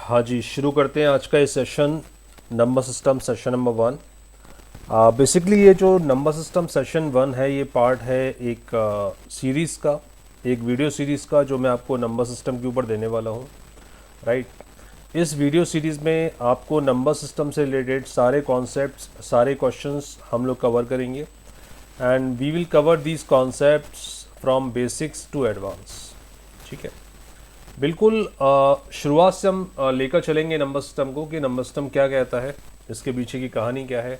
हाँ जी, शुरू करते हैं आज का ये session. Number system session number 1। Basically ये जो नंबर सिस्टम सेशन 1 है, ये पार्ट है एक सीरीज़ का, एक वीडियो सीरीज़ का, जो मैं आपको नंबर सिस्टम के ऊपर देने वाला हूँ। राइट। इस वीडियो सीरीज़ में आपको नंबर सिस्टम से रिलेटेड सारे कॉन्सेप्ट्स, सारे क्वेश्चंस हम लोग कवर करेंगे and we will cover these concepts from basics to advance. ठीक है, बिल्कुल। शुरुआत से हम लेकर चलेंगे नंबर सिस्टम को कि नंबर सिस्टम क्या कहता है, इसके पीछे की कहानी क्या है,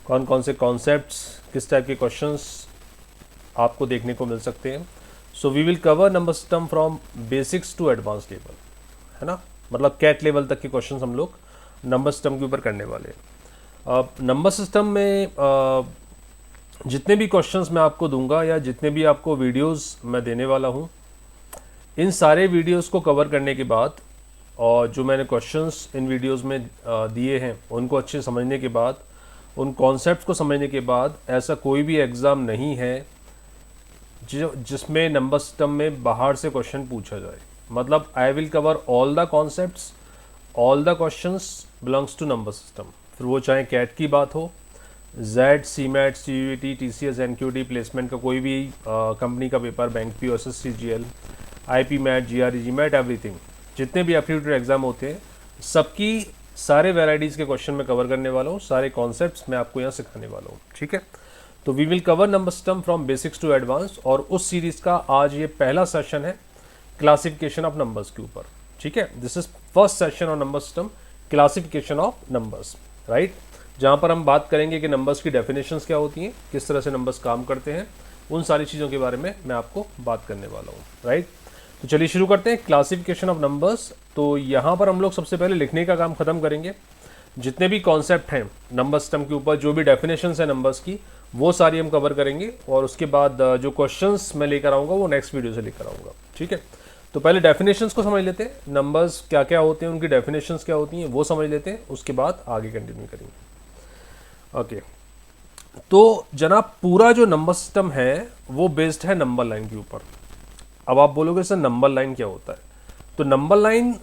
कौन कौन से कॉन्सेप्ट्स, किस टाइप के क्वेश्चंस आपको देखने को मिल सकते हैं। So we will cover number system from basics to advance level, है ना। मतलब कैट लेवल तक के क्वेश्चंस हम लोग नंबर सिस्टम के ऊपर करने वाले हैं। नंबर सिस्टम में जितने भी क्वेश्चंस मैं आपको दूंगा या जितने भी आपको वीडियोस मैं देने वाला हूँ, इन सारे वीडियोस को कवर करने के बाद और जो मैंने क्वेश्चंस इन वीडियोस में दिए हैं उनको अच्छे समझने के बाद, उन कॉन्सेप्ट्स को समझने के बाद, ऐसा कोई भी एग्ज़ाम नहीं है जिसमें नंबर सिस्टम में बाहर से क्वेश्चन पूछा जाए। मतलब I will cover all the concepts, all the questions belongs to number system. फिर वो चाहे कैट की बात हो, Z, C MAT, C U T, T C S, N Q T, placement का कोई भी कंपनी का paper, bank P, S S C G L, IP MAT, GRE, G MAT, everything, जितने भी एप्टीट्यूड एग्जाम होते हैं सबकी सारे वैराइटीज़ के क्वेश्चन मैं कवर करने वाला हूँ, सारे कॉन्सेप्ट्स मैं आपको यहाँ सिखाने वाला हूँ। ठीक है, तो we will cover number system from basics to advance, और उस सीरीज़ का आज ये पहला सेशन है क्लासिफिकेशन ऑफ नंबर्स के ऊपर। ठीक है, this is first session on number system, classification of numbers. Right, जहाँ पर हम बात करेंगे कि नंबर्स की डेफिनेशंस क्या होती हैं, किस तरह से नंबर्स काम करते हैं, उन सारी चीज़ों के बारे में मैं आपको बात करने वाला हूँ। राइट, तो चलिए शुरू करते हैं क्लासिफिकेशन ऑफ नंबर्स। तो यहाँ पर हम लोग सबसे पहले लिखने का काम खत्म करेंगे। जितने भी कॉन्सेप्ट हैं नंबर सिस्टम के ऊपर, जो भी डेफिनेशंस हैं नंबर्स की, वो सारी हम कवर करेंगे, और उसके बाद जो क्वेश्चंस मैं लेकर आऊँगा वो नेक्स्ट वीडियो से लेकर आऊँगा। ठीक है, तो पहले डेफिनेशंस को समझ लेते हैं, नंबर्स क्या क्या होते हैं, उनकी डेफिनेशंस क्या होती हैं वो समझ लेते हैं, उसके बाद आगे कंटिन्यू करेंगे। ओके, तो जनाब पूरा जो नंबर सिस्टम है वो बेस्ड है नंबर लाइन के ऊपर। अब आप बोलोगे सर नंबर लाइन क्या होता है, तो number line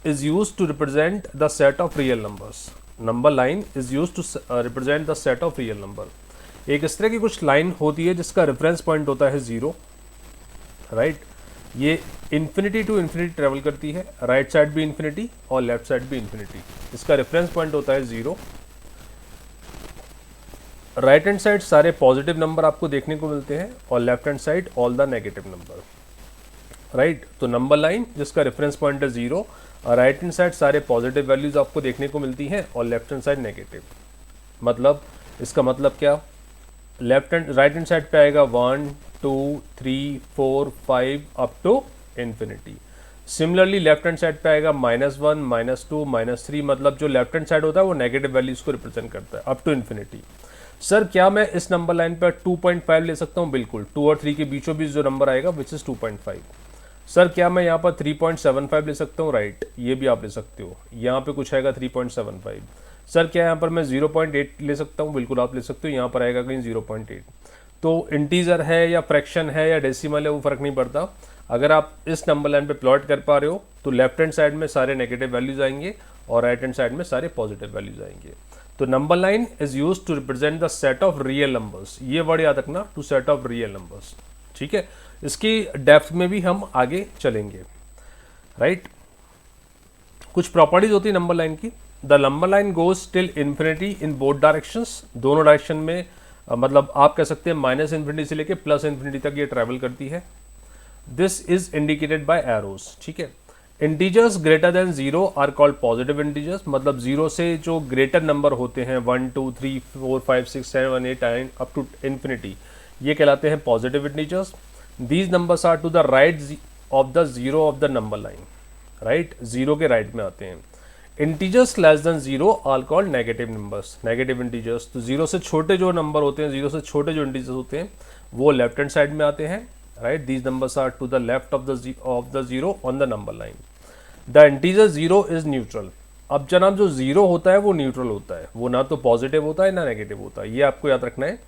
is use to represent the set of real numbers. Number line is use to represent the set of real number. एक इस तरह की कुछ लाइन होती है जिसका रेफरेंस पॉइंट होता है 0। राइट, ये इन्फिनिटी टू इन्फिनिटी ट्रेवल करती है, राइट साइड भी इन्फिनिटी और लेफ्ट साइड भी इन्फिनिटी। इसका रेफरेंस पॉइंट होता है 0। राइट हैंड साइड सारे पॉजिटिव नंबर आपको देखने को मिलते हैं, और left hand side all the negative number. Right, तो नंबर लाइन जिसका रेफरेंस पॉइंट है 0, और राइट हैंड साइड सारे पॉजिटिव वैल्यूज आपको देखने को मिलती हैं, और लेफ्ट हैंड साइड नेगेटिव। मतलब इसका मतलब क्या, left hand right hand side पे आएगा 1 2 3 4 5 up to infinity. Similarly left hand side पे आएगा -1 -2 -3। मतलब जो लेफ्ट हैंड साइड होता है वो नेगेटिव वैल्यूज को रिप्रेजेंट करता है अप टू इन्फिनिटी। सर क्या मैं इस नंबर लाइन पर 2.5 ले सकता हूँ? बिल्कुल, 2 और 3 के बीचों बीच जो नंबर आएगा विच इज 2.5। सर क्या मैं यहाँ पर 3.75 ले सकता हूँ? राइट, ये भी आप ले सकते हो, यहाँ पे कुछ आएगा 3.75। सर क्या यहाँ पर मैं 0.8 ले सकता हूँ? बिल्कुल आप ले सकते हो, यहाँ पर आएगा कहीं 0.8। तो इंटीजर है या फ्रैक्शन है या डेसिमल है वो फर्क नहीं पड़ता। अगर आप इस नंबर लाइन पे प्लॉट कर पा रहे हो तो लेफ्ट हैंड साइड में सारे नेगेटिव वैल्यूज आएंगे और राइट हैंड साइड में सारे पॉजिटिव वैल्यूज आएंगे। तो number line is use to represent the set of real numbers. ये वर्ड याद रखना, to set of real numbers. ठीक है, इसकी डेप्थ में भी हम आगे चलेंगे। राइट, कुछ प्रॉपर्टीज होती है नंबर लाइन की। The number line goes till infinity in both directions. दोनों डायरेक्शन में मतलब आप कह सकते हैं माइनस इन्फिनिटी से लेके प्लस इन्फिनिटी तक ये ट्रैवल करती है। This is indicated by arrows. ठीक है, integers greater than 0 are called positive integers. मतलब 0 से जो ग्रेटर नंबर होते हैं 1 2 3 4 5 6 7 8 9 अप टू इन्फिनिटी, ये कहलाते हैं positive integers. These numbers are to the right of the 0 of the number line. Right, 0 के राइट में आते हैं। Integers less than 0 are called negative numbers, negative integers. तो 0 से छोटे जो नंबर होते हैं, 0 से छोटे जो इंटीजर्स होते हैं वो लेफ्ट हैंड साइड में आते हैं। Right, these numbers are to the left of the 0 on the number line. The integer 0 is neutral. अब जनाब जो 0 होता है वो न्यूट्रल होता है, वो ना तो पॉजिटिव होता है ना नेगेटिव होता है, ये आपको याद रखना है।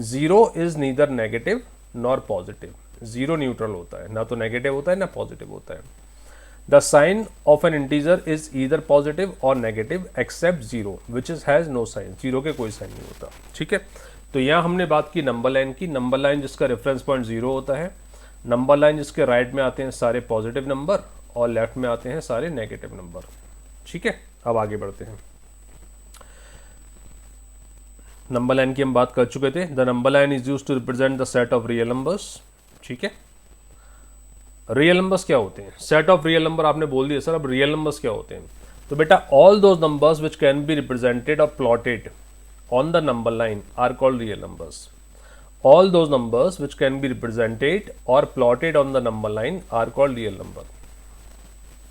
0 is neither negative nor positive. 0 neutral होता है, ना तो नेगेटिव होता है ना पॉजिटिव होता है। The sign of an integer is either positive or negative except zero which is has no sign, zero के कोई साइन नहीं होता। ठीक है, तो यहाँ हमने बात की नंबर लाइन की। नंबर लाइन जिसका रेफरेंस पॉइंट जीरो होता है, नंबर लाइन जिसके राइट में आते हैं सारे पॉजिटिव नंबर और लेफ्ट में आते हैं सारे नेगेटिव नंबर। ठीक है, अब आगे बढ़ते हैं। नंबर लाइन की हम बात कर चुके थे। The number line is used to represent the set of real numbers. ठीक है, रियल नंबर्स क्या होते हैं? सेट ऑफ रियल नंबर आपने बोल दिया सर, अब रियल नंबर्स क्या होते हैं? तो बेटा all those numbers which can be represented or plotted on the number line are called real numbers. All those numbers which can be represented or plotted on the number line are called real number.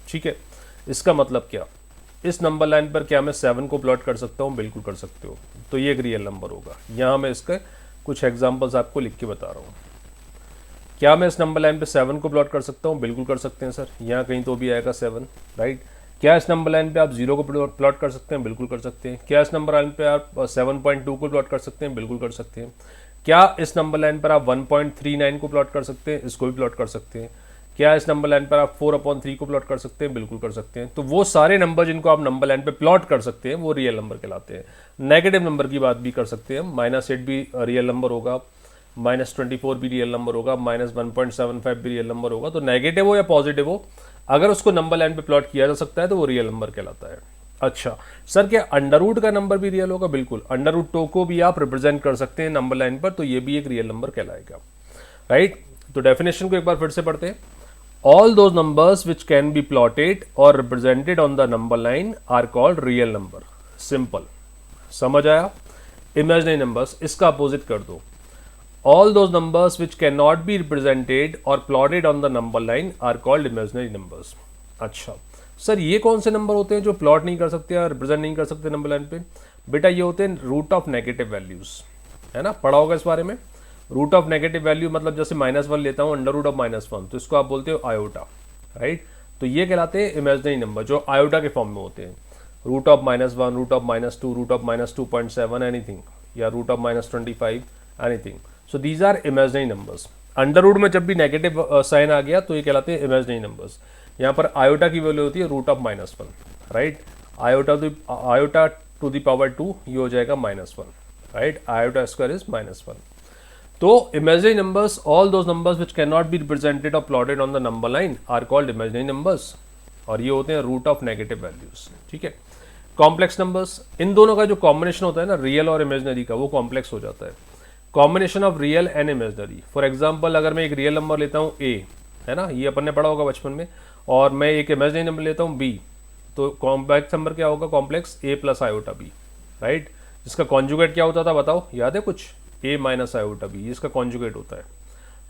ठीक है, इसका मतलब क्या? इस number line पर क्या मैं 7 को प्लॉट कर सकता हूँ? बिल्कुल कर सकते हो, तो ये एक रियल नंबर होगा। यहाँ मैं इसके कुछ एग्जांपल्स आपको लिख के बता रहा हूँ। क्या मैं इस नंबर लाइन पे 7 को प्लॉट कर सकता हूँ? बिल्कुल कर सकते हैं सर, यहाँ कहीं तो भी आएगा 7, राइट। क्या इस नंबर लाइन पे आप 0 को प्लॉट कर सकते हैं? बिल्कुल कर सकते हैं। क्या इस नंबर लाइन पे आप 7.2 को प्लॉट कर सकते हैं? बिल्कुल कर सकते हैं। क्या इस नंबर लाइन पर आप 1.39 को प्लॉट कर सकते हैं? इसको भी प्लॉट कर सकते हैं। क्या इस नंबर लाइन पर आप 4/3 को प्लॉट कर सकते हैं? बिल्कुल कर सकते हैं। तो वो सारे नंबर जिनको आप नंबर लाइन पे प्लॉट कर सकते हैं वो रियल नंबर कहलाते हैं। नेगेटिव नंबर की बात भी कर सकते हैं हम। -8 भी रियल नंबर होगा, -24 भी रियल नंबर होगा, -1.75 भी रियल नंबर होगा। तो नेगेटिव हो या पॉजिटिव हो, अगर उसको नंबर लाइन पे प्लॉट किया जा सकता है तो वो रियल नंबर कहलाता है। अच्छा सर, क्या अंडर रूट का नंबर भी रियल होगा? बिल्कुल, अंडर रूट 2 को भी आप रिप्रेजेंट कर सकते हैं नंबर लाइन पर, तो ये भी एक रियल नंबर कहलाएगा, राइट। तो डेफिनेशन को एक बार फिर से पढ़ते हैं। All those numbers which can be plotted or represented on the number line are called real number. Simple. समझ आया? Imaginary numbers, इसका अपोजिट कर दो। All those numbers which cannot be represented or plotted on the number line are called imaginary numbers. अच्छा sir, ये कौन से number होते हैं जो प्लॉट नहीं कर सकते या रिप्रेजेंट नहीं कर सकते नंबर लाइन पे? बेटा ये होते हैं रूट ऑफ नेगेटिव वैल्यूज, है ना, पढ़ा होगा इस बारे में। रूट ऑफ नेगेटिव वैल्यू मतलब जैसे -1 लेता हूँ, अंडर रूट ऑफ -1, तो इसको आप बोलते हो आयोटा, राइट। तो ये कहलाते हैं इमेजिनरी नंबर जो आयोटा के फॉर्म में होते हैं। Root of -1, root of -2, root of -2.7 anything, या root of -25 anything. So these are imaginary numbers. Under root में जब भी नेगेटिव साइन आ गया तो ये कहलाते हैं इमेजिनरी नंबर्स। यहाँ पर आयोटा की वैल्यू होती है root of -1, right. Iota to the power 2 ये हो जाएगा -1, राइट। Iota square is -1। तो imaginary numbers, all those numbers which can not be represented or plotted on the number line are called imaginary numbers, और ये होते हैं root of negative values. ठीक है, कॉम्प्लेक्स नंबर्स, इन दोनों का जो कॉम्बिनेशन होता है ना, रियल और इमेजिनरी का, वो कॉम्प्लेक्स हो जाता है। Combination of real and imaginary. For example, अगर मैं एक रियल नंबर लेता हूँ a, है ना, ये अपन ने पढ़ा होगा बचपन में, और मैं एक इमेजिनरी नंबर लेता हूँ b, तो कॉम्प्लेक्स नंबर क्या होगा? Complex a plus iota b, right. जिसका कॉन्जुगेट क्या होता था बताओ, याद है कुछ? a माइनस आयोटा b, इसका कॉन्जुगेट होता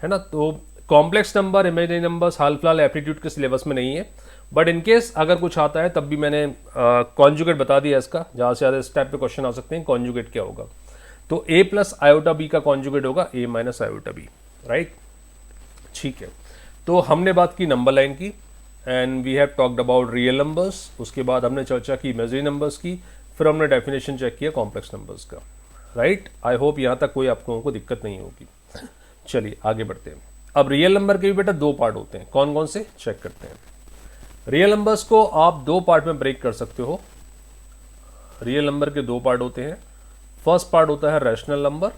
है ना। तो कॉम्प्लेक्स नंबर, इमेजिनरी नंबर्स हाल फिलहाल एप्टीट्यूड के सिलेबस में नहीं है, बट इनकेस अगर कुछ आता है तब भी मैंने कॉन्जुगेट बता दिया इसका। ज़्यादा से ज़्यादा इस टाइप पे क्वेश्चन आ सकते हैं, कॉन्जुगेट क्या होगा? तो a प्लस आयोटा b का कॉन्जुगेट होगा a minus iota b, right. ठीक है, तो हमने बात की नंबर लाइन की, and we have talked about real numbers. उसके बाद हमने चर्चा की इमेजिनरी नंबर्स की, फिर हमने डेफिनेशन चेक किया कॉम्प्लेक्स नंबर्स का, राइट। आई होप यहाँ तक कोई आप लोगों को दिक्कत नहीं होगी। चलिए आगे बढ़ते हैं। अब रियल नंबर के भी बेटा 2 पार्ट होते हैं, कौन कौन से चेक करते हैं। रियल नंबर्स को आप 2 पार्ट में ब्रेक कर सकते हो। रियल नंबर के 2 पार्ट होते हैं। फर्स्ट पार्ट होता है रैशनल नंबर,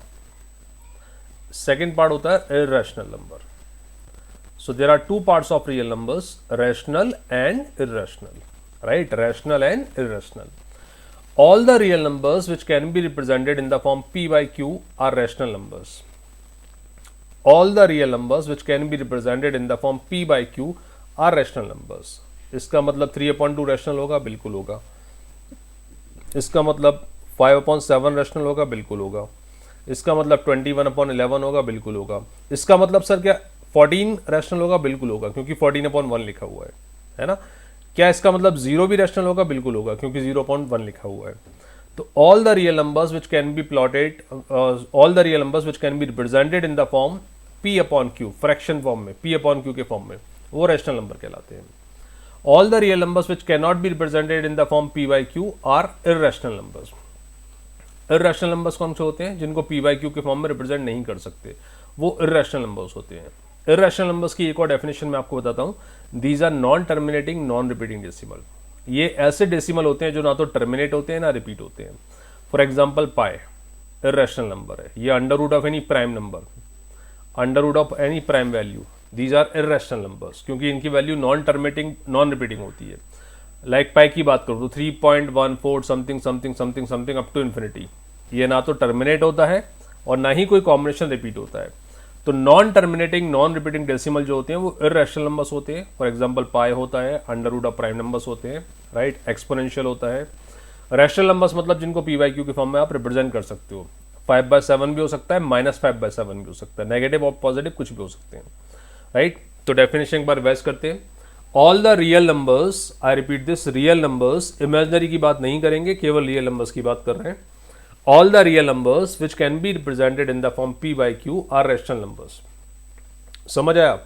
सेकेंड पार्ट होता है irrational number. So there are 2 parts of real numbers, rational and irrational, right, rational and irrational. All the real numbers which can be represented in the form p by q are rational numbers. All the real numbers which can be represented in the form p by q are rational numbers. इसका मतलब 3/2 rational होगा? बिल्कुल होगा। इसका मतलब 5/7 rational होगा? बिल्कुल होगा। इसका मतलब 21/11 होगा? बिल्कुल होगा। इसका मतलब सर क्या 14 रैशनल होगा? बिल्कुल होगा, क्योंकि 14/1 लिखा हुआ है ना। क्या इसका मतलब 0 भी रैशनल होगा? बिल्कुल होगा, क्योंकि 0/1 लिखा हुआ है। तो all the real numbers which can B plotted, all the real numbers which can be represented in the form p/q, fraction form में, p/q के फॉर्म में, वो रैशनल नंबर कहलाते हैं। All the real numbers which can not be represented in the form p/q are irrational numbers. Irrational numbers कौन से होते हैं? जिनको p/q के फॉर्म में रिप्रेजेंट नहीं कर सकते, वो इररेशनल नंबर्स होते हैं। इर्रेशनल नंबर्स की एक और डेफिनेशन मैं आपको बताता हूँ, these are non terminating non repeating decimal. ये ऐसे डेसिमल होते हैं जो ना तो टर्मिनेट होते हैं ना रिपीट होते हैं। For example pi irrational number है, ये under root of any prime number, under root of any prime value, these are irrational numbers, क्योंकि इनकी value non terminating non repeating होती है। लाइक पाई की बात करूँ तो 3.14 something something something something up to infinity, ये ना तो टर्मिनेट होता है और ना ही कोई कॉम्बिनेशन रिपीट होता है। तो non terminating non repeating decimal जो होते हैं वो इर्रेशनल नंबर्स होते हैं। फॉर एग्जांपल पाई होता है, under root of prime numbers होते हैं, राइट, एक्सपोनेंशियल होता है। रैशनल नंबर्स मतलब जिनको पी बाई क्यू की फॉर्म में आप रिप्रेजेंट कर सकते हो, 5/7 भी हो सकता है, -5/7 भी हो सकता है, नेगेटिव और पॉजिटिव कुछ भी हो सकते हैं, राइट। तो डेफिनेशन एक बार रिवाइज करते हैं। All the real numbers, I repeat this, real numbers, imaginary की बात नहीं करेंगे, केवल रियल नंबर्स की बात कर रहे हैं। All the real numbers which can be represented in the form P by Q are rational numbers. समझ आया?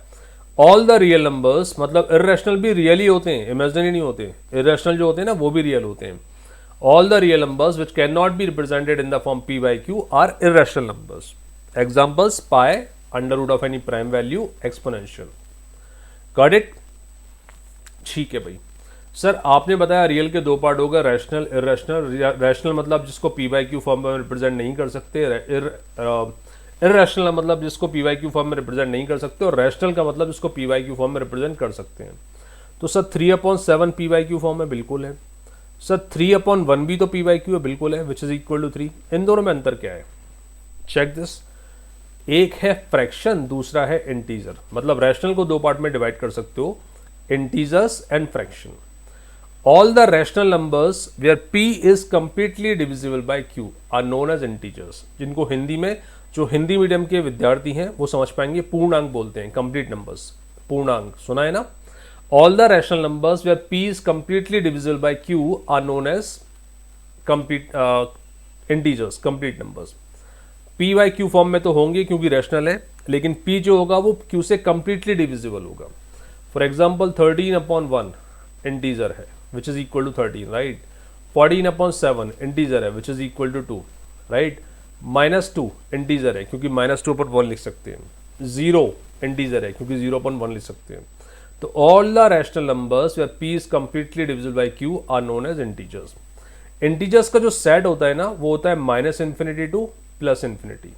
ऑल द रियल नंबर्स मतलब इर्रेशनल भी रियल ही होते हैं, इमेजिनरी नहीं होते। इर्रेशनल जो होते हैं ना वो भी रियल होते हैं। All the real numbers which can not be represented in the form P by Q are irrational numbers. Examples pi, under root of any prime value, exponential. Got it? ठीक है भाई। सर आपने बताया real के दो part होगा, rational irrational. Rational मतलब जिसको पी बाई क्यू फॉर्म में रिप्रेजेंट नहीं कर सकते, इर्रेशनल मतलब जिसको पी वाई क्यू फॉर्म में रिप्रेजेंट नहीं कर सकते, और रैशनल का मतलब जिसको पी वाई क्यू फॉर्म में रिप्रेजेंट कर सकते हैं। तो sir 3/7 P by Q form में बिल्कुल है। सर 3/1 भी तो पी वाई क्यू है, बिल्कुल है, विच इज इक्वल टू 3। इन दोनों में अंतर क्या है? Check this. एक है फ्रैक्शन, दूसरा है इंटीजर। मतलब रैशनल को दो पार्ट में डिवाइड कर सकते हो, integers and fraction. All the rational numbers where p is completely divisible by q are known as integers. जिनको हिंदी में, जो हिंदी मीडियम के विद्यार्थी हैं वो समझ पाएंगे, पूर्णांक बोलते हैं, कंप्लीट नंबर्स, पूर्णांक सुना है ना। All the rational numbers where p is completely divisible by q are known as complete integers, complete numbers. p by q form में तो होंगे क्योंकि रैशनल है, लेकिन p जो होगा वो q से कंप्लीटली डिविजिबल होगा। फॉर एग्जाम्पल 13/1 इंटीजर है which is equal to 13, right. 14/7 integer है which is equal to 2, right. -2 integer है क्योंकि -2/1 लिख सकते हैं। 0 इंटीजर है क्योंकि 0/1 लिख सकते हैं। तो all the rational numbers where p is completely divisible by q are known as integers. Integers का जो सेट होता है ना वो होता है -∞ टू +∞।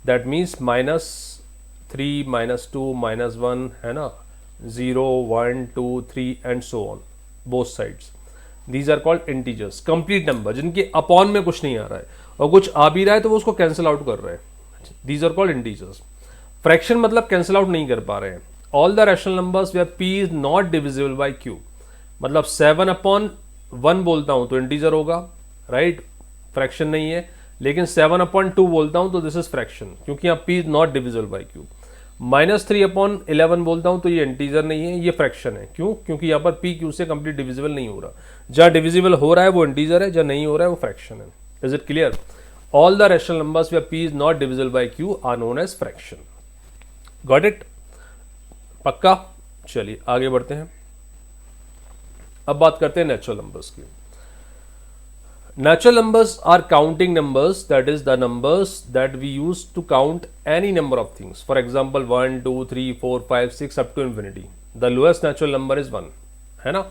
दैट मीन्स -3, -2, -1 है ना, 0, 1, 2, 3 and so on, both sides. These are called integers, complete number जिनके अपॉन में कुछ नहीं आ रहा है और कुछ आ भी रहा है तो वो उसको कैंसिल आउट कर रहे हैं। These are called integers. Fraction मतलब कैंसिल आउट नहीं कर पा रहे हैं। All the rational numbers where p is not divisible by q, मतलब 7/1 बोलता हूं तो इंटीजर होगा, राइट, फ्रैक्शन नहीं है। लेकिन 7/2 बोलता हूं तो दिस इज फ्रैक्शन, क्योंकि यहाँ p is not divisible by q। -3/11 बोलता हूं तो ये इंटीजर नहीं है, ये फ्रैक्शन है। क्यों? क्योंकि यहाँ पर p q से कंप्लीट डिविजिबल नहीं हो रहा। जहां डिविजिबल हो रहा है वो इंटीजर है, जहां नहीं हो रहा है वो फ्रैक्शन है। Is it clear? All the rational numbers where p is not divisible by q are known as fraction. Got it? पक्का? चलिए आगे बढ़ते हैं। अब बात करते हैं नेचुरल नंबर्स की। Natural numbers are counting numbers, that is the numbers that we use to count any number of things. For example 1, 2, 3, 4, 5, 6 up to infinity. The lowest natural number is 1, है ना।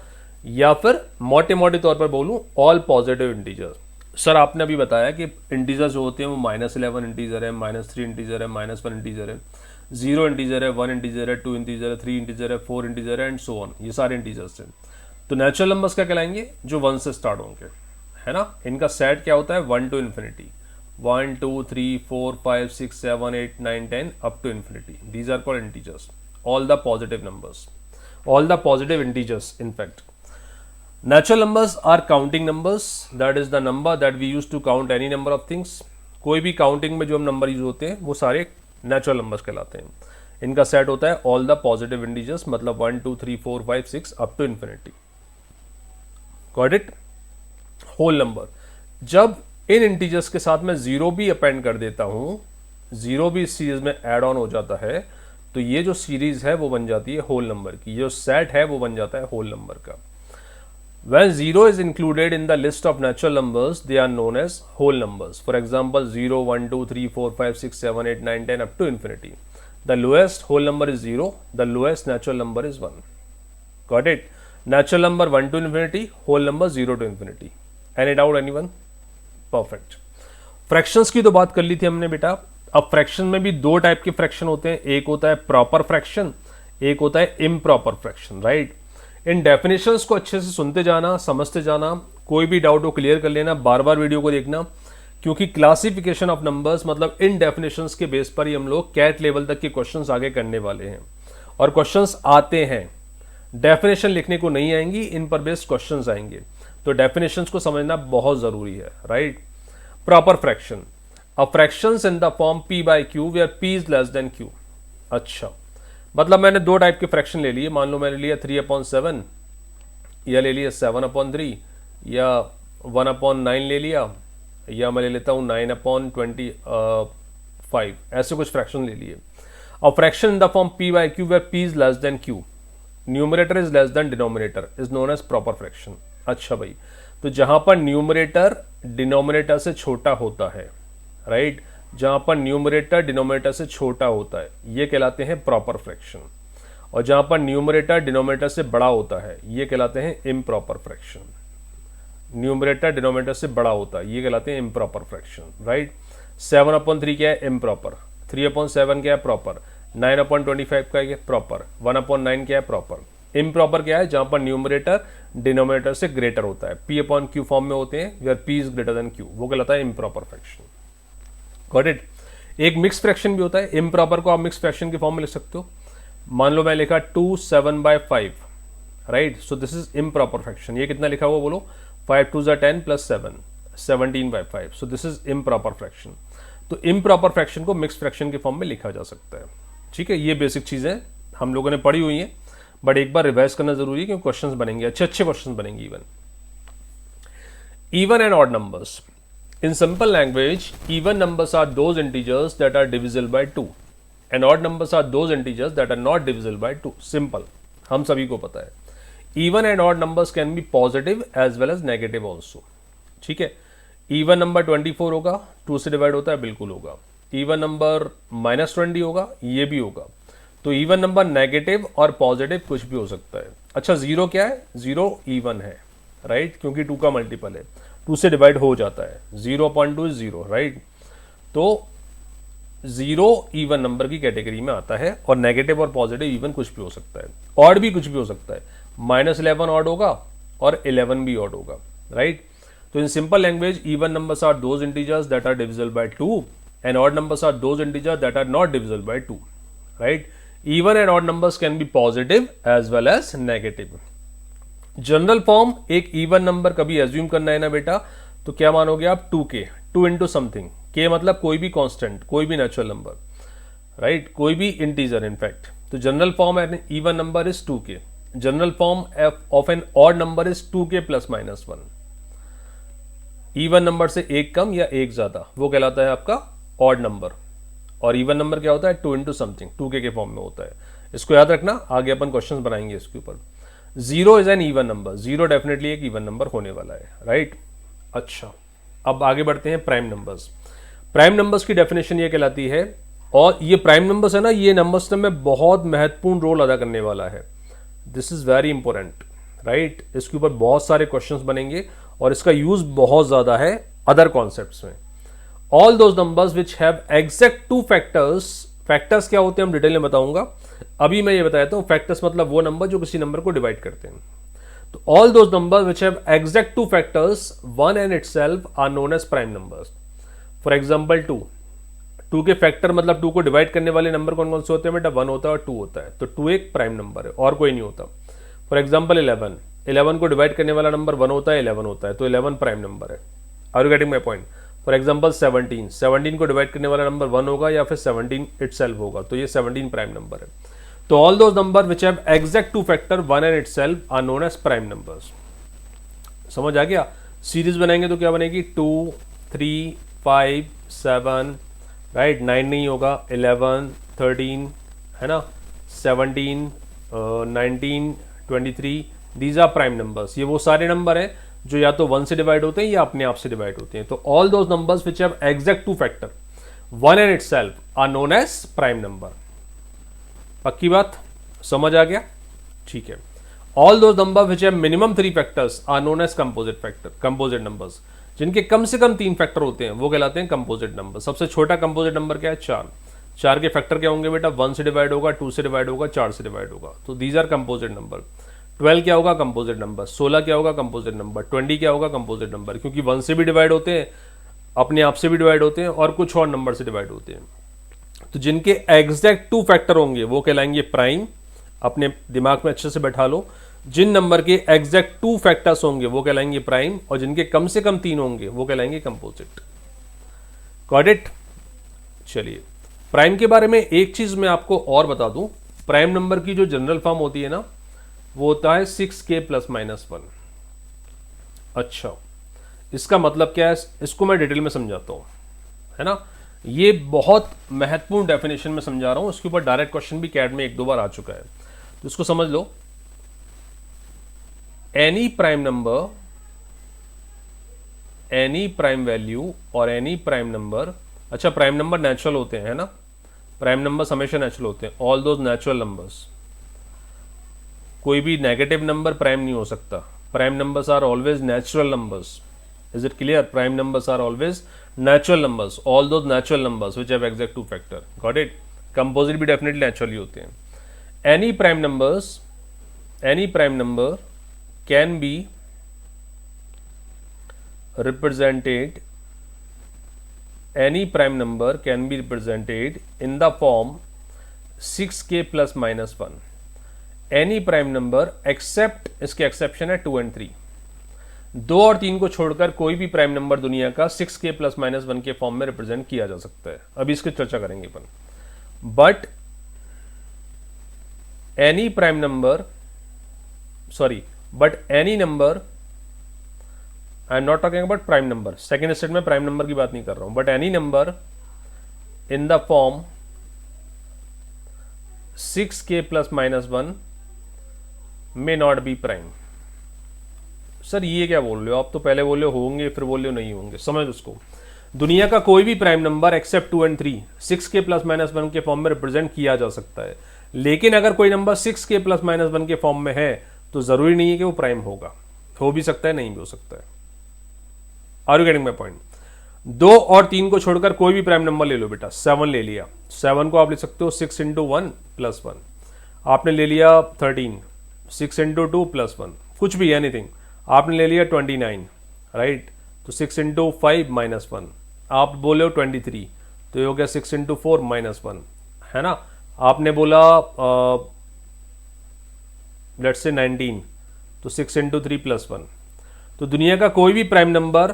या फिर मोटे मोटे तौर पर बोलूं all positive integers। सर आपने अभी बताया कि इंटीजर जो होते हैं वो -11 इंटीजर है, -3 इंटीजर है, -1 इंटीजर है, 0 इंटीजर है, 1 इंटीजर है, 2 इंटीजर है, 3 इंटीजर है, 4 इंटीजर है एंड सो ऑन। ये सारे इंटीजर्स हैं। तो नेचुरल नंबर्स क्या कहलाएंगे? जो 1 से स्टार्ट होंगे, है ना। इनका सेट क्या होता है? 1 to infinity, 1, 2, 3, 4, 5, 6, 7, 8, 9, 10 up to infinity. These are called integers. All the positive numbers, all the positive integers in fact. Natural numbers are counting numbers, that is the number that we use to count any number of things. कोई भी counting में जो हम number use होते हैं वो सारे natural numbers कहलाते हैं। इनका सेट होता है ऑल द पॉजिटिव इंटीजर्स, मतलब 1, 2, 3, 4, 5, 6 up to infinity. Got it? Whole number. जब इन इंटीजर्स के साथ मैं 0 भी अपेंड कर देता हूं, 0 भी इस सीरीज में ऐड ऑन हो जाता है, तो ये जो सीरीज है वो बन जाती है होल नंबर की, जो सेट है वो बन जाता है होल नंबर का। When 0 is included in the list of natural numbers, they are known as whole numbers. For example 0, 1, 2, 3, 4, 5, 6, 7, 8, 9, 10 up to infinity. The lowest whole number is 0, the lowest natural number is 1. Got it? Natural number 1 to infinity, whole number 0 to infinity. Any doubt anyone? Perfect. Fractions की तो बात कर ली थी हमने बेटा. अब fraction में भी दो टाइप के फ्रैक्शन होते हैं, एक होता है प्रॉपर फ्रैक्शन, एक होता है इम्प्रॉपर फ्रैक्शन. राइट? इन डेफिनेशंस को अच्छे से सुनते जाना, समझते जाना, कोई भी डाउट को क्लियर कर लेना, बार बार वीडियो को देखना, क्योंकि क्लासिफिकेशन ऑफ नंबर्स मतलब इन डेफिनेशंस के बेस पर ही हम लोग कैट लेवल तक के क्वेश्चंस आगे करने वाले हैं. और क्वेश्चंस आते हैं, डेफिनेशन लिखने को नहीं आएंगी, इन पर बेस्ड क्वेश्चंस आएंगे. तो डेफिनेशंस को समझना बहुत जरूरी है. Right? Proper fraction, a fractions in the form p by q where p is less than q. अच्छा, मतलब मैंने दो टाइप के फ्रैक्शन ले लिए. मान लो मैंने लिया 3/7 या ले लिया 7/3 या 1/9 ले लिया, या मैं ले लेता हूं 9/25. ऐसे कुछ फ्रैक्शन ले लिए. A fraction in the form p by q where p is less than q, numerator is less than denominator, is known as proper fraction. अच्छा भाई, तो जहां पर न्यूमरेटर डिनोमिनेटर से छोटा होता है, राइट, जहां पर न्यूमरेटर डिनोमिनेटर से छोटा होता है, ये कहलाते हैं प्रॉपर फ्रैक्शन. और जहां पर न्यूमरेटर डिनोमिनेटर से बड़ा होता है, ये कहलाते हैं इम्प्रॉपर फ्रैक्शन. न्यूमरेटर डिनोमिनेटर से बड़ा होता है, ये कहलाते हैं इम्प्रॉपर फ्रैक्शन. राइट? 7/3 क्या है? इम्प्रॉपर. 3/7 क्या है? प्रॉपर. 9/25 का है प्रॉपर. 1/9 क्या है? प्रॉपर. इम्प्रॉपर क्या है? जहां पर न्यूमरेटर डिनोमिनेटर से ग्रेटर होता है, p/q फॉर्म में होते हैं, where p is greater than q, वो कहलाता है इम्प्रॉपर फ्रैक्शन. Got it? एक मिक्स फ्रैक्शन भी होता है. इम्प्रॉपर को आप मिक्स फ्रैक्शन के फॉर्म में लिख सकते हो. मान लो मैं लिखा 2/7/5. Right? So this is improper fraction. ये कितना लिखा हुआ बोलो? 5 2 10 + 7, 17/5. So this is improper fraction. तो इम्प्रॉपर फ्रैक्शन को मिक्स फ्रैक्शन के फॉर्म में लिखा जा सकता है. ठीक है? ये बेसिक चीजें हम लोगों ने पढ़ी हुई हैं, बट एक बार रिवाइज करना जरूरी है, क्योंकि क्वेश्चंस बनेंगे, अच्छे अच्छे क्वेश्चंस बनेंगे. Even and odd numbers. In simple language, even numbers are those integers that are divisible by 2 and odd numbers are those integers that are not divisible by 2. Simple. हम सभी को पता है. Even and odd numbers can be positive as well as negative also. ठीक है? Even number 24 होगा, 2 से divide होता है, बिल्कुल होगा. Even number -20 होगा, ये भी होगा. तो even number नेगेटिव और पॉजिटिव कुछ भी हो सकता है. अच्छा, जीरो क्या है? जीरो even है, राइट? क्योंकि 2 का मल्टीपल है, 2 से डिवाइड हो जाता है. 0.2 इज 0, राइट? तो 0 इवन नंबर की कैटेगरी में आता है, और नेगेटिव और पॉजिटिव इवन कुछ भी हो सकता है. ऑड भी कुछ भी हो सकता है. -11 ऑड होगा और 11 भी ऑड होगा, राइट? तो in simple language, even numbers are those integers that are divisible by 2 and odd numbers are those integers that are not divisible by 2, right? Even and odd numbers can be positive as well as negative. General form, एक even number कभी assume करना है ना बेटा, तो क्या मानोगे आप? 2k, 2 into something. के मतलब कोई भी कांस्टेंट, कोई भी नेचुरल नंबर, राइट? कोई भी इंटीजर इनफैक्ट. तो general form an even number is 2k. General form of an odd number is 2k + -1. Even number से एक कम या एक ज्यादा, वो कहलाता है आपका ऑड नंबर. और इवन नंबर क्या होता है? 2 इंटू समथिंग, 2k के फॉर्म में होता है. इसको याद रखना, आगे अपन क्वेश्चंस बनाएंगे इसके ऊपर. 0 is an even number. 0 definitely एक इवन नंबर होने वाला है, राइट? अच्छा, अब आगे बढ़ते हैं प्राइम नंबर्स. प्राइम नंबर्स की डेफिनेशन ये कहलाती है, और ये प्राइम नंबर्स है ना, ये नंबर सिस्टम में बहुत महत्वपूर्ण रोल अदा करने वाला है. This is very important, right? इसके ऊपर बहुत सारे क्वेश्चंस बनेंगे और इसका यूज बहुत ज्यादा है अदर कॉन्सेप्ट्स में. All those numbers which have exact 2 factors. Factors क्या होते हैं हम डिटेल में बताऊंगा. अभी मैं ये बताता हूं, फैक्टर्स मतलब वो नंबर जो किसी नंबर को डिवाइड करते हैं. तो all those numbers which have exact 2 factors, one and itself, are known as prime numbers. For example 2 के फैक्टर मतलब 2 को डिवाइड करने वाले नंबर कौन कौन से होते हैं बेटा? 1 होता है और 2 होता है. तो 2 एक प्राइम नंबर है और कोई नहीं होता. फॉर एग्जांपल 11 को डिवाइड करने वाला नंबर 1 होता है, 11 होता है, तो 11 प्राइम नंबर है. Are you getting my point? For example 17 को डिवाइड करने वाला नंबर 1 होगा या फिर 17 इटसेल्फ होगा, तो ये 17 प्राइम नंबर है. तो all those number which have exact 2 factor, one and itself, are known as prime numbers. समझ आ गया? सीरीज बनाएंगे तो क्या बनेगी? 2 3 5 7, राइट? 9 नहीं होगा, 11 13 है ना, 17 19 23. These are prime numbers. ये वो सारे नंबर हैं जो या तो 1 से डिवाइड होते हैं या अपने आप से डिवाइड होते हैं. तो all those numbers which have exact 2 factor, one and itself, are known as prime number. पक्की बात, समझ आ गया? ठीक है। All those number which have minimum 3 factors are known as composite factor, composite numbers. जिनके कम से कम 3 फैक्टर होते हैं वो कहलाते हैं कंपोजिट नंबर। सबसे छोटा कंपोजिट नंबर क्या है? 4। 4 के फैक्टर क्या होंगे बेटा? 1 से डिवाइड होगा, 2 से डिवाइड होगा, 4 से डिवाइड होगा। तो दीज आर कंपोजिट नंबर। 12 क्या होगा? Composite number. 16 क्या होगा? Composite number. 20 क्या होगा? कंपोजिट नंबर, क्योंकि 1 से भी डिवाइड होते हैं, अपने आप से भी डिवाइड होते हैं और कुछ और नंबर से डिवाइड होते हैं। तो जिनके एग्जैक्ट 2 फैक्टर होंगे वो कहलाएंगे प्राइम। अपने दिमाग में अच्छे से बैठा लो, जिन नंबर के एग्जैक्ट 2 फैक्टर्स होंगे वो कहलाएंगे प्राइम, और जिनके कम से कम 3 होंगे वो कहलाएंगे कंपोजिट। Got it? चलिए, प्राइम के बारे में एक चीज मैं आपको और बता दूं। प्राइम नंबर की जो जनरल फॉर्म होती है ना, वो होता है 6k + -1। अच्छा, इसका मतलब क्या है? इसको मैं डिटेल में समझाता हूं, है ना। ये बहुत महत्वपूर्ण डेफिनेशन में समझा रहा हूं, इसके ऊपर डायरेक्ट क्वेश्चन भी कैट में 1-2 बार आ चुका है, तो इसको समझ लो। Any prime number, any prime value or any prime number. अच्छा, प्राइम नंबर नेचुरल होते हैं, है ना। प्राइम नंबर्स हमेशा नेचुरल होते हैं, ऑल दोज नेचुरल नंबर्स। कोई भी नेगेटिव नंबर प्राइम नहीं हो सकता। Prime numbers are always natural numbers. Is it clear? Prime numbers are always natural numbers, all those natural numbers which have exact 2 factor. Got it? Composite भी definitely naturally होते हैं। Any prime numbers, any prime number can be represented, any prime number can be represented in the form 6k + -1। any prime number except, इसके exception है 2 और 3। 2 और 3 को छोड़कर कोई भी प्राइम नंबर दुनिया का 6k + -1 के फॉर्म में रिप्रेजेंट किया जा सकता है। अभी इसकी चर्चा करेंगे अपन। But any prime number, sorry, but any number, I am not talking about prime number, second state में प्राइम नंबर की बात नहीं कर रहा हूं, but any number in the form 6k + -1 may not be prime. Sir ये क्या बोल रहे हो आप? तो पहले बोले होंगे, फिर बोले नहीं होंगे। समझ उसको। दुनिया का कोई भी प्राइम नंबर एक्सेप्ट 2 और 3 6k + -1 के फॉर्म में रिप्रेजेंट किया जा सकता है। लेकिन अगर कोई नंबर 6k + -1 के फॉर्म में है तो जरूरी नहीं है कि वो प्राइम होगा। हो भी सकता है, नहीं भी हो सकता है। Are you getting my point? 2 और 3 को छोड़कर कोई भी प्राइम नंबर ले लो बेटा। 7 ले लिया, 7 को आप लिख सकते हो 6 × 1 + 1। आपने ले लिया 13, 6 × 2 + 1, कुछ भी, एनीथिंग। आपने ले लिया 29, राइट, तो 6 × 5 - 1। आप बोले हो 23, तो ये हो गया 6 × 4 - 1, है ना। आपने बोला लेट्स से 19, तो 6 × 3 + 1। तो दुनिया का कोई भी प्राइम नंबर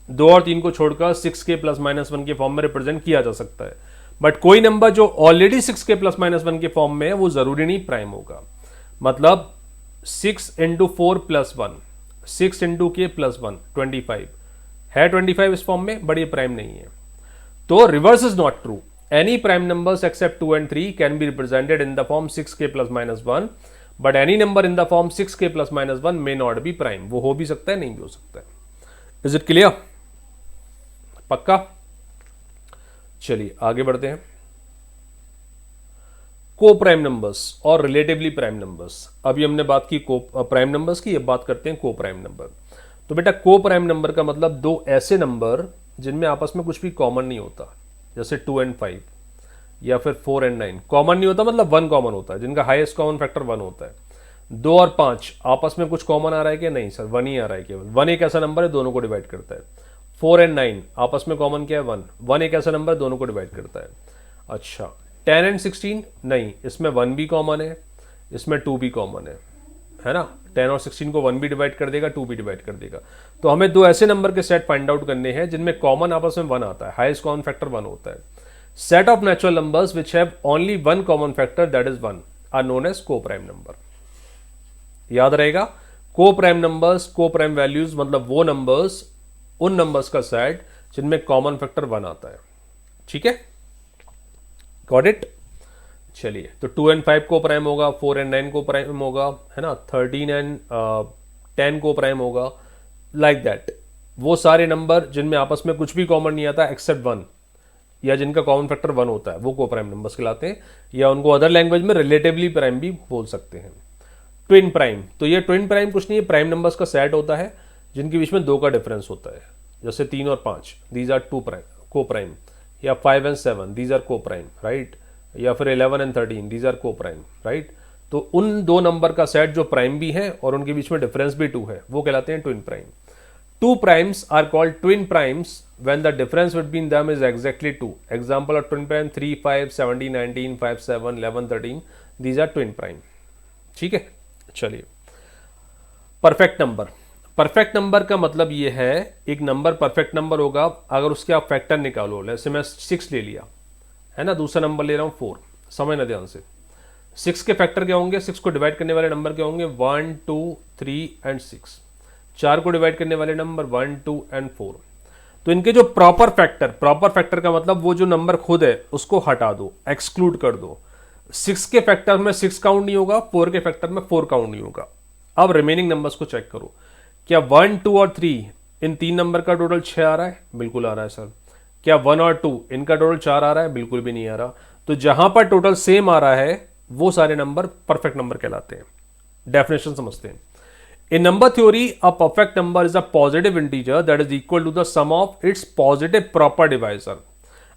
2 और 3 को छोड़कर 6k + -1 के फॉर्म में रिप्रेजेंट किया जा सकता है। बट कोई नंबर जो ऑलरेडी 6k + -1 के फॉर्म में है वो जरूरी नहीं प्राइम होगा। मतलब 6 × 4 + 1, 6 × k + 1, 25 है। 25 इस फॉर्म में, बट ये प्राइम नहीं है। तो reverse is not true. Any prime numbers accept 2 और 3 can be represented in the form 6k + -1, but any number in the form 6k + -1 may not be prime. वो हो भी सकता है, नहीं भी हो सकता है। Is it clear? पक्का? चलिए आगे बढ़ते हैं। को प्राइम नंबर्स और रिलेटिवली प्राइम नंबर्स। अभी हमने बात की को प्राइम नंबर्स की, अब बात करते हैं को प्राइम नंबर। तो बेटा को प्राइम नंबर का मतलब 2 ऐसे नंबर जिनमें आपस में कुछ भी कॉमन नहीं होता, जैसे 2 और 5 या फिर 4 और 9। कॉमन नहीं होता मतलब 1 कॉमन होता है, जिनका हाईएस्ट कॉमन फैक्टर 1 होता है। 2 और 5 आपस में कुछ कॉमन आ रहा है कि नहीं? सर 1 ही आ रहा है केवल। 1 एक ऐसा नंबर है दोनों को डिवाइड करता है। 4 और 9 आपस में कॉमन क्या है? 1। 1 एक ऐसा नंबर दोनों को डिवाइड करता है। अच्छा, 10 और 16 नहीं, इसमें 1 भी कॉमन है, इसमें 2 भी कॉमन है ना। 10 और 16 को 1 भी डिवाइड कर देगा, 2 भी डिवाइड कर देगा। तो हमें 2 ऐसे नंबर के सेट फाइंड आउट करने हैं जिनमें कॉमन आपस में 1 आता है, हाईएस्ट कॉमन फैक्टर 1 होता है। Set of natural numbers which have only 1 common factor that is 1 are known as co prime number. याद रहेगा, co prime numbers, co prime values मतलब वो नंबर्स, उन नंबर्स का सेट जिनमें कॉमन फैक्टर 1 आता है। ठीक है, गॉट इट? चलिए, तो 2 और 5 को प्राइम होगा, 4 और 9 को प्राइम होगा, है ना। 13 और 10 को प्राइम होगा, लाइक दैट। वो सारे नंबर जिनमें आपस में कुछ भी कॉमन नहीं आता एक्सेप्ट 1, या जिनका कॉमन फैक्टर 1 होता है वो को प्राइम नंबर्स कहलाते हैं, या उनको अदर लैंग्वेज में रिलेटिवली प्राइम भी बोल सकते हैं। ट्विन प्राइम, तो ये ट्विन प्राइम कुछ नहीं है, प्राइम नंबर्स का सेट होता है जिनके बीच में 2 का डिफरेंस होता है, जैसे 3 और 5 दीज आर टू प्राइम को प्राइम, या 5 एंड 7 दीज आर को प्राइम, राइट, या फिर 11 एंड 13 दीज आर को प्राइम, राइट। तो उन 2 नंबर का सेट जो प्राइम भी है और उनके बीच में डिफरेंस भी 2 है वो कहलाते हैं twin prime. 2 primes are called twin primes when the difference between them is exactly 2. Example of twin prime 3, 5, 17, 19, 5, 7, 11, 13. These are twin prime. ठीक है, चलिए। परफेक्ट नंबर, परफेक्ट नंबर का मतलब ये है एक नंबर परफेक्ट नंबर होगा अगर उसके आप फैक्टर निकालो। जैसे मैं 6 ले लिया है ना, दूसरा नंबर ले रहा हूं 4, समझना ध्यान से। 6 के फैक्टर क्या होंगे, 6 को डिवाइड करने वाले नंबर क्या होंगे, 1, 2, 3 एंड 6। 4 को डिवाइड करने वाले नंबर 1, 2 एंड 4। तो इनके जो प्रॉपर फैक्टर का मतलब वो जो नंबर खुद है उसको हटा दो, एक्सक्लूड कर दो। 6 के फैक्टर में 6 काउंट नहीं होगा, 4 के फैक्टर में 4 काउंट नहीं होगा। अब रिमेनिंग नंबर्स को चेक करो, क्या 1, 2 और 3 इन 3 नंबर का टोटल 6 आ रहा है, बिल्कुल आ रहा है सर। क्या 1 और 2 इनका टोटल 4 आ रहा है, बिल्कुल भी नहीं आ रहा। तो जहां पर टोटल सेम आ रहा है वो सारे नंबर परफेक्ट नंबर कहलाते हैं। डेफिनेशन समझते हैं। In number theory, a perfect number is a positive integer that is equal to the sum of its positive proper divisor.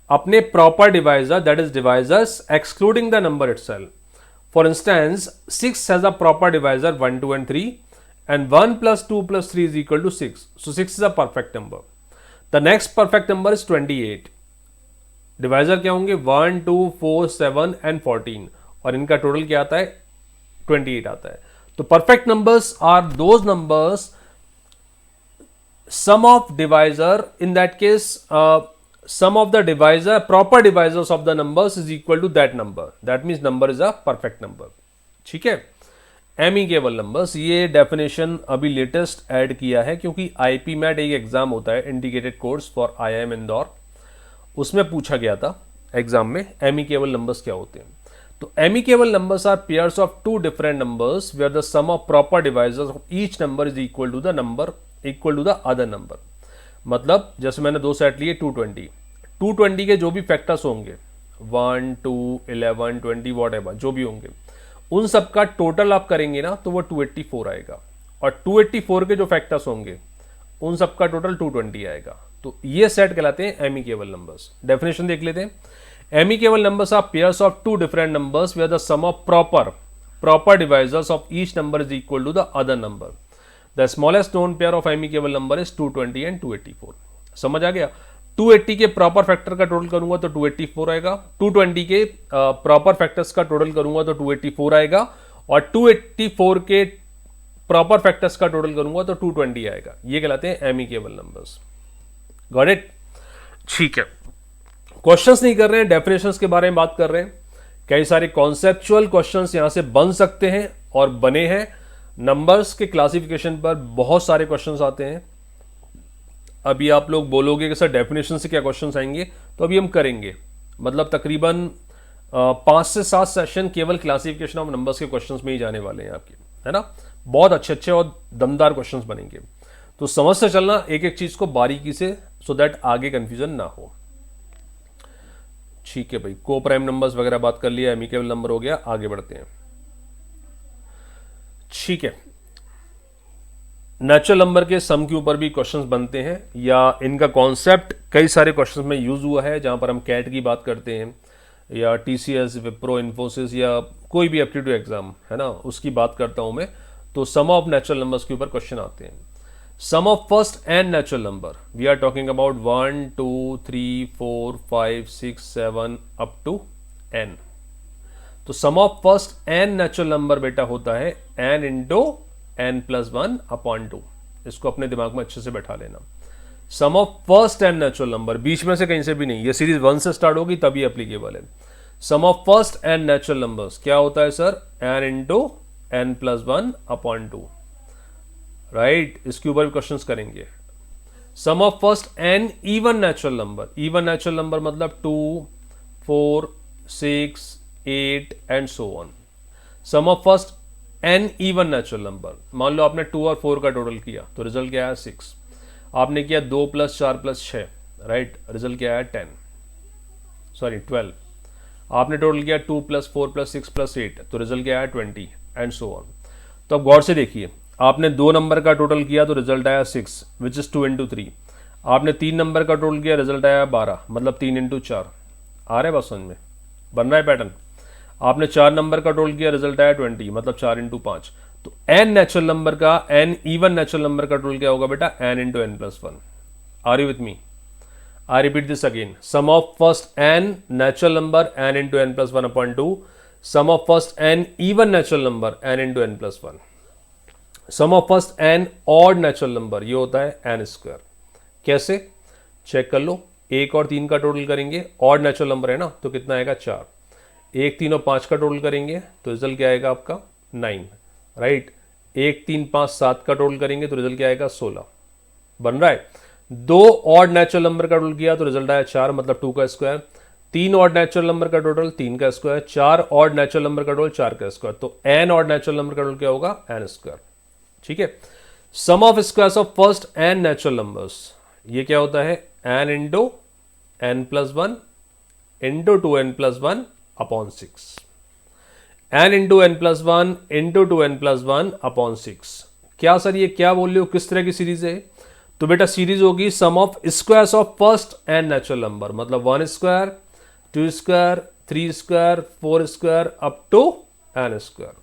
अपने proper divisor, that is divisors excluding the number itself. For instance, 6 has a proper divisor 1, 2 and 3, and 1 plus 2 plus 3 is equal to 6. So 6 is a perfect number. The next perfect number is 28. Divisor क्या होंगे, 1, 2, 4, 7 and 14, और इनका total क्या आता है, 28 आता है। तो perfect numbers are those numbers sum of divisor, in that case sum of the divisor proper divisors of the numbers is equal to that number, that means number is a perfect number. ठीक है, Amy केवल numbers, ये definition अभी latest add किया है क्योंकि IP mat एक exam होता है, integrated course for IIM Indore, उसमें पूछा गया था एग्जाम में एमी केवल नंबर्स क्या होते हैं। तो amicable numbers are pairs of 2 different numbers where the sum of proper divisors of each number is equal to the other number. मतलब जैसे मैंने 2 सेट लिए 220 के जो भी फैक्टर्स होंगे 1, 2, 11, 20 व्हाटएवर जो भी होंगे उन सब का टोटल आप करेंगे ना तो वो 284 आएगा, और 284 के जो फैक्टर्स होंगे उन सब का टोटल 220 आएगा। तो ये सेट कहलाते हैं एमिकेबल नंबर्स। डेफिनेशन देख लेते हैं। Amicable numbers are pairs of 2 different numbers where the sum of proper divisors of each number is equal to the other number. The smallest known pair of amicable number is 220 and 284. समझ आ गया। 280 के proper factor का total करूंगा तो 284 आएगा, 220 के proper factors का टोटल करूंगा तो 284 आएगा, और 284 के प्रॉपर फैक्टर्स का टोटल करूंगा तो 220 आएगा। ये कहलाते हैं एमिकेबल नंबर्स। Got it? ठीक है, क्वेश्चंस नहीं कर रहे हैं, डेफिनेशंस के बारे में बात कर रहे हैं। कई सारे कॉन्सेप्चुअल क्वेश्चंस यहां से बन सकते हैं और बने हैं। नंबर्स के क्लासिफिकेशन पर बहुत सारे क्वेश्चंस आते हैं। अभी आप लोग बोलोगे कि सर डेफिनेशन से क्या क्वेश्चंस आएंगे, तो अभी हम करेंगे। मतलब तकरीबन 5 से 7 सेशन केवल क्लासिफिकेशन ऑफ नंबर्स के क्वेश्चंस में ही जाने वाले हैं आपके, है ना। बहुत अच्छे और दमदार क्वेश्चंस बनेंगे, तो समझ से चलना एक एक चीज को बारीकी से, सो दैट आगे कंफ्यूजन ना हो। ठीक है भाई, को प्राइम नंबर्स वगैरह बात कर लिया, एमिकेबल नंबर हो गया, आगे बढ़ते हैं। ठीक है, नेचुरल नंबर के सम के ऊपर भी क्वेश्चंस बनते हैं, या इनका कॉन्सेप्ट कई सारे क्वेश्चंस में यूज हुआ है, जहां पर हम कैट की बात करते हैं, या TCS, विप्रो, इन्फोसिस, या कोई भी एप्टीट्यूड एग्जाम है ना, उसकी बात करता हूं मैं। तो सम ऑफ नेचुरल नंबर्स के ऊपर क्वेश्चन आते हैं। Sum of first n natural number, we are talking about 1, 2, 3, 4, 5, 6, 7 up to n. तो sum of first n natural number बेटा होता है n into n plus 1 upon 2। इसको अपने दिमाग में अच्छे से बैठा लेना। Sum of first n natural number, बीच में से कहीं से भी नहीं, ये सीरीज 1 से स्टार्ट होगी तभी एप्लीकेबल है। Sum of first n natural numbers क्या होता है सर, n into n plus 1 upon 2, राइट। इसके ऊपर भी क्वेश्चंस करेंगे। Sum of first n even natural number, even natural number मतलब 2, 4, 6, 8 and so on. Sum of first n even natural number, मान लो आपने 2 और 4 का टोटल किया तो रिजल्ट क्या आया 6। आपने किया 2 + 4 + 6, राइट, रिजल्ट क्या आया 10। सॉरी 12, आपने टोटल किया 2 + 4 + 6 + 8, तो रिजल्ट क्या आया 20 एंड सो ऑन। तो अब गौर से देखिए, आपने 2 नंबर का टोटल किया तो रिजल्ट आया 6 विच इज 2 × 3। आपने 3 नंबर का टोटल किया, रिजल्ट आया 12, मतलब 3 × 4। आ रहा है बात समझ में, बन रहा है पैटर्न। आपने 4 नंबर का टोटल किया, रिजल्ट आया 20, मतलब 4 × 5। तो n नेचुरल नंबर का, n इवन नेचुरल नंबर का टोटल क्या होगा बेटा, n × n + 1। Are you with me? I repeat this again. Sum of first n natural number n into n plus 1 upon 2. Sum of first n even natural number n into n plus 1. Sum of first n odd natural number ये होता है n square. कैसे check कर लो, 1 और 3 का total करेंगे, odd natural number है ना, तो कितना आएगा 4। 1, 3 और 5 का टोटल करेंगे तो रिजल्ट क्या आएगा आपका 9, राइट। 1, 3, 5, 7 का टोटल करेंगे तो रिजल्ट क्या आएगा 16। बन रहा है। 2 ऑड नेचुरल नंबर का टोटल किया तो रिजल्ट आया 4, मतलब 2 का स्क्वायर। 3 ऑड नेचुरल नंबर का टोटल 3 का स्क्वायर। 4 ऑड नेचुरल नंबर का टोटल 4 का स्क्वायर। तो n ऑड नेचुरल नंबर का टोटल क्या होगा, n स्क्वायर। ठीक है। Sum of squares of first n natural numbers, ये क्या होता है, n into n + 1 into 2n + 1 upon 6। n into n + 1 into 2n + 1 upon 6। क्या सर ये क्या बोल रहे हो, किस तरह की सीरीज है? तो बेटा सीरीज होगी sum of squares of first n natural number, मतलब 1 square, 2 square, 3 square, 4 square up to n square,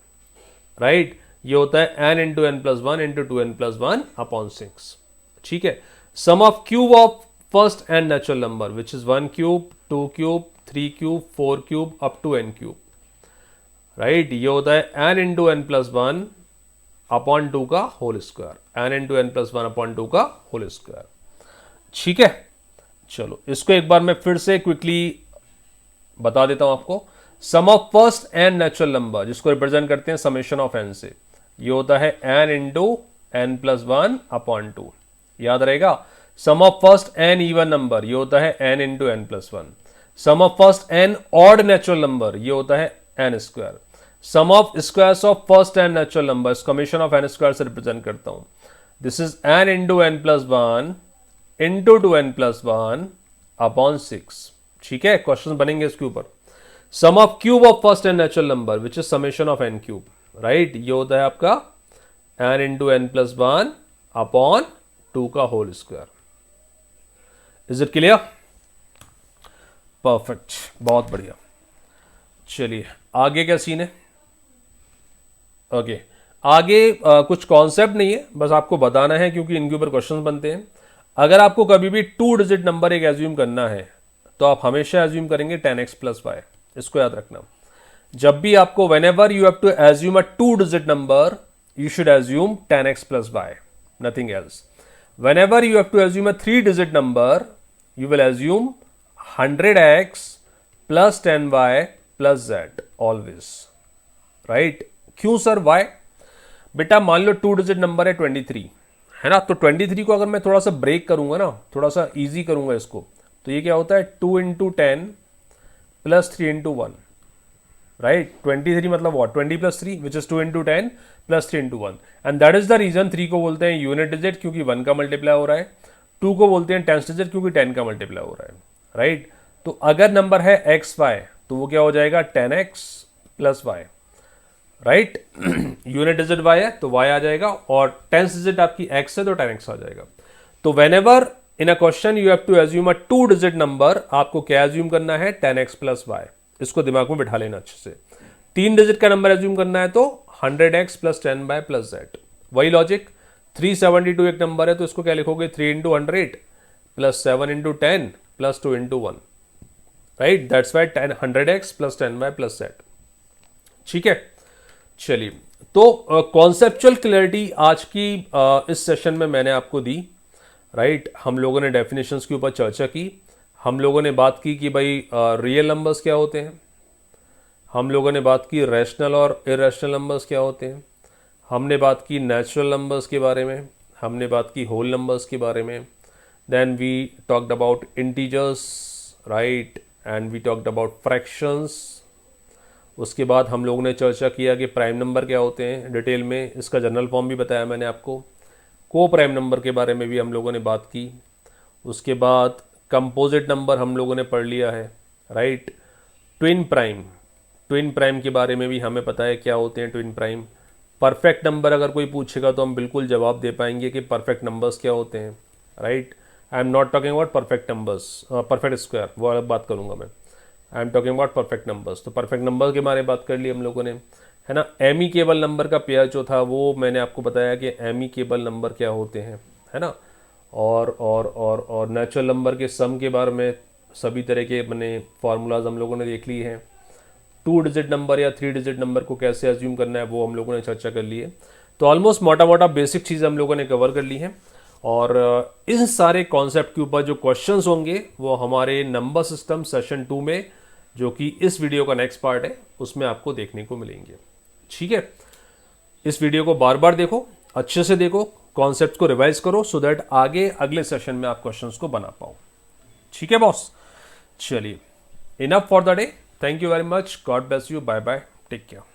right. ये होता है n into n + 1 into 2n + 1 upon 6। ठीक है। Sum of cube of first n natural number which is 1 cube, 2 cube, 3 cube, 4 cube up to n cube, right. ये होता है n into n + 1 upon 2 का whole square, n into n + 1 upon 2 का whole square. ठीक है, चलो इसको एक बार मैं फिर से क्विकली बता देता हूं आपको। Sum of first n natural number, जिसको रिप्रेजेंट करते हैं समेशन ऑफ n से, ये होता है n इंटू n + 1 अपॉन 2, याद रहेगा। Sum of first n even number, ये होता है n into n + 1। Sum of first n odd natural number, ये होता है n square. Sum of squares of first n natural number, कमीशन ऑफ n स्क्वायर से रिप्रेजेंट करता हूं। This is n into n + 1 into 2n + 1 upon 6। ठीक है, question बनेंगे इसके ऊपर। Sum of cube of first n natural number which is summation of n cube, right. ये होता है आपका n इंटू n + 1 अपॉन 2 का whole square. Is it clear? Perfect, बहुत बढ़िया। चलिए आगे क्या सीन है? ओके, आगे कुछ कॉन्सेप्ट नहीं है, बस आपको बताना है क्योंकि इनके ऊपर क्वेश्चन बनते हैं। अगर आपको कभी भी 2 डिजिट नंबर एक एज्यूम करना है तो आप हमेशा एज्यूम करेंगे 10x + y। इसको याद रखना। जब भी आपको whenever you have to assume a 2 digit number, you should assume 10x + y, nothing else. Whenever you have to assume a 3 digit number, you will assume 100x + 10y + z always, right? क्यों sir, y? बेटा मान लो 2 digit number है 23, है ना। तो 23 को अगर मैं थोड़ा सा ब्रेक करूंगा ना, थोड़ा सा इजी करूंगा इसको, तो ये क्या होता है 2 × 10 + 3 × 1, राइट। 23 मतलब what, 20 + 3 which is 2 × 10 + 3 × 1। And that is the reason 3 को बोलते हैं यूनिट डिजिट क्योंकि 1 का मल्टीप्लाई हो रहा है। 2 को बोलते हैं टेंस डिजिट क्योंकि 10 का मल्टीप्लाई हो रहा है, राइट। तो अगर नंबर है xy तो वो क्या हो जाएगा 10x + y, right. Unit digit y है तो y आ जाएगा, और टेंस डिजिट आपकी x है तो 10x आ जाएगा। तो whenever in a question you have to assume a 2 digit number, आपको क्या एज्यूम करना है 10x + y। इसको दिमाग में बिठा लेना अच्छे से। 3 डिजिट का नंबर एज्यूम करना है तो 100x + 10y + z। वही लॉजिक। 372 एक नंबर है तो इसको क्या लिखोगे 3 × 100 + 7 × 10 + 2 × 1, right. That's why 100x + 10y + z। ठीक है, चलिए। तो कॉन्सेप्चुअल क्लैरिटी आज की इस सेशन में मैंने आपको दी, राइट। हम लोगों ने डेफिनेशंस के ऊपर चर्चा की। हम लोगों ने बात की कि भाई रियल नंबर्स क्या होते हैं। हम लोगों ने बात की रैशनल और इरेशनल नंबर्स क्या होते हैं। हमने बात की नेचुरल नंबर्स के बारे में। हमने बात की होल नंबर्स के बारे में। Then we talked about integers, right, and we talked about fractions. उसके बाद हम लोगों ने चर्चा किया कि प्राइम नंबर क्या होते हैं डिटेल में, इसका जनरल फॉर्म भी बताया मैंने आपको। को प्राइम नंबर के बारे में भी हम लोगों ने बात की। उसके बाद कंपोजिट नंबर हम लोगों ने पढ़ लिया है, राइट। ट्विन प्राइम के बारे में भी हमें पता है क्या होते हैं ट्विन प्राइम। परफेक्ट नंबर अगर कोई पूछेगा तो हम बिल्कुल जवाब दे पाएंगे कि परफेक्ट नंबर्स क्या होते हैं, right. I am not talking about perfect numbers, perfect square वो अलग बात करूंगा मैं। I am talking about perfect numbers. तो परफेक्ट नंबर के बारे में बात कर ली हम लोगों ने, है ना। एमी केबल नंबर का पेयर जो था वो मैंने आपको बताया कि एमी केबल नंबर क्या होते हैं, है ना। और नेचुरल नंबर के सम के बारे में सभी तरह के अपने फार्मूलाज हम लोगों ने देख लिए हैं। 2 डिजिट नंबर या 3 डिजिट नंबर को कैसे अज्यूम करना है वो हम लोगों ने चर्चा कर ली है। तो ऑलमोस्ट मोटा मोटा बेसिक चीज़ हम लोगों ने कवर कर ली हैं। और इस सारे कॉन्सेप्ट के ऊपर जो क्वेश्चंस होंगे वो हमारे नंबर सिस्टम सेशन 2 में, जो कि इस वीडियो का नेक्स्ट पार्ट है, उसमें आपको देखने को मिलेंगे। ठीक है, इस वीडियो को बार बार देखो, अच्छे से देखो, कॉन्सेप्ट को रिवाइज करो सो दैट आगे अगले सेशन में आप क्वेश्चंस को बना पाओ। ठीक है बॉस, चलिए, enough for the day. Thank you very much, god bless you, bye bye, take care.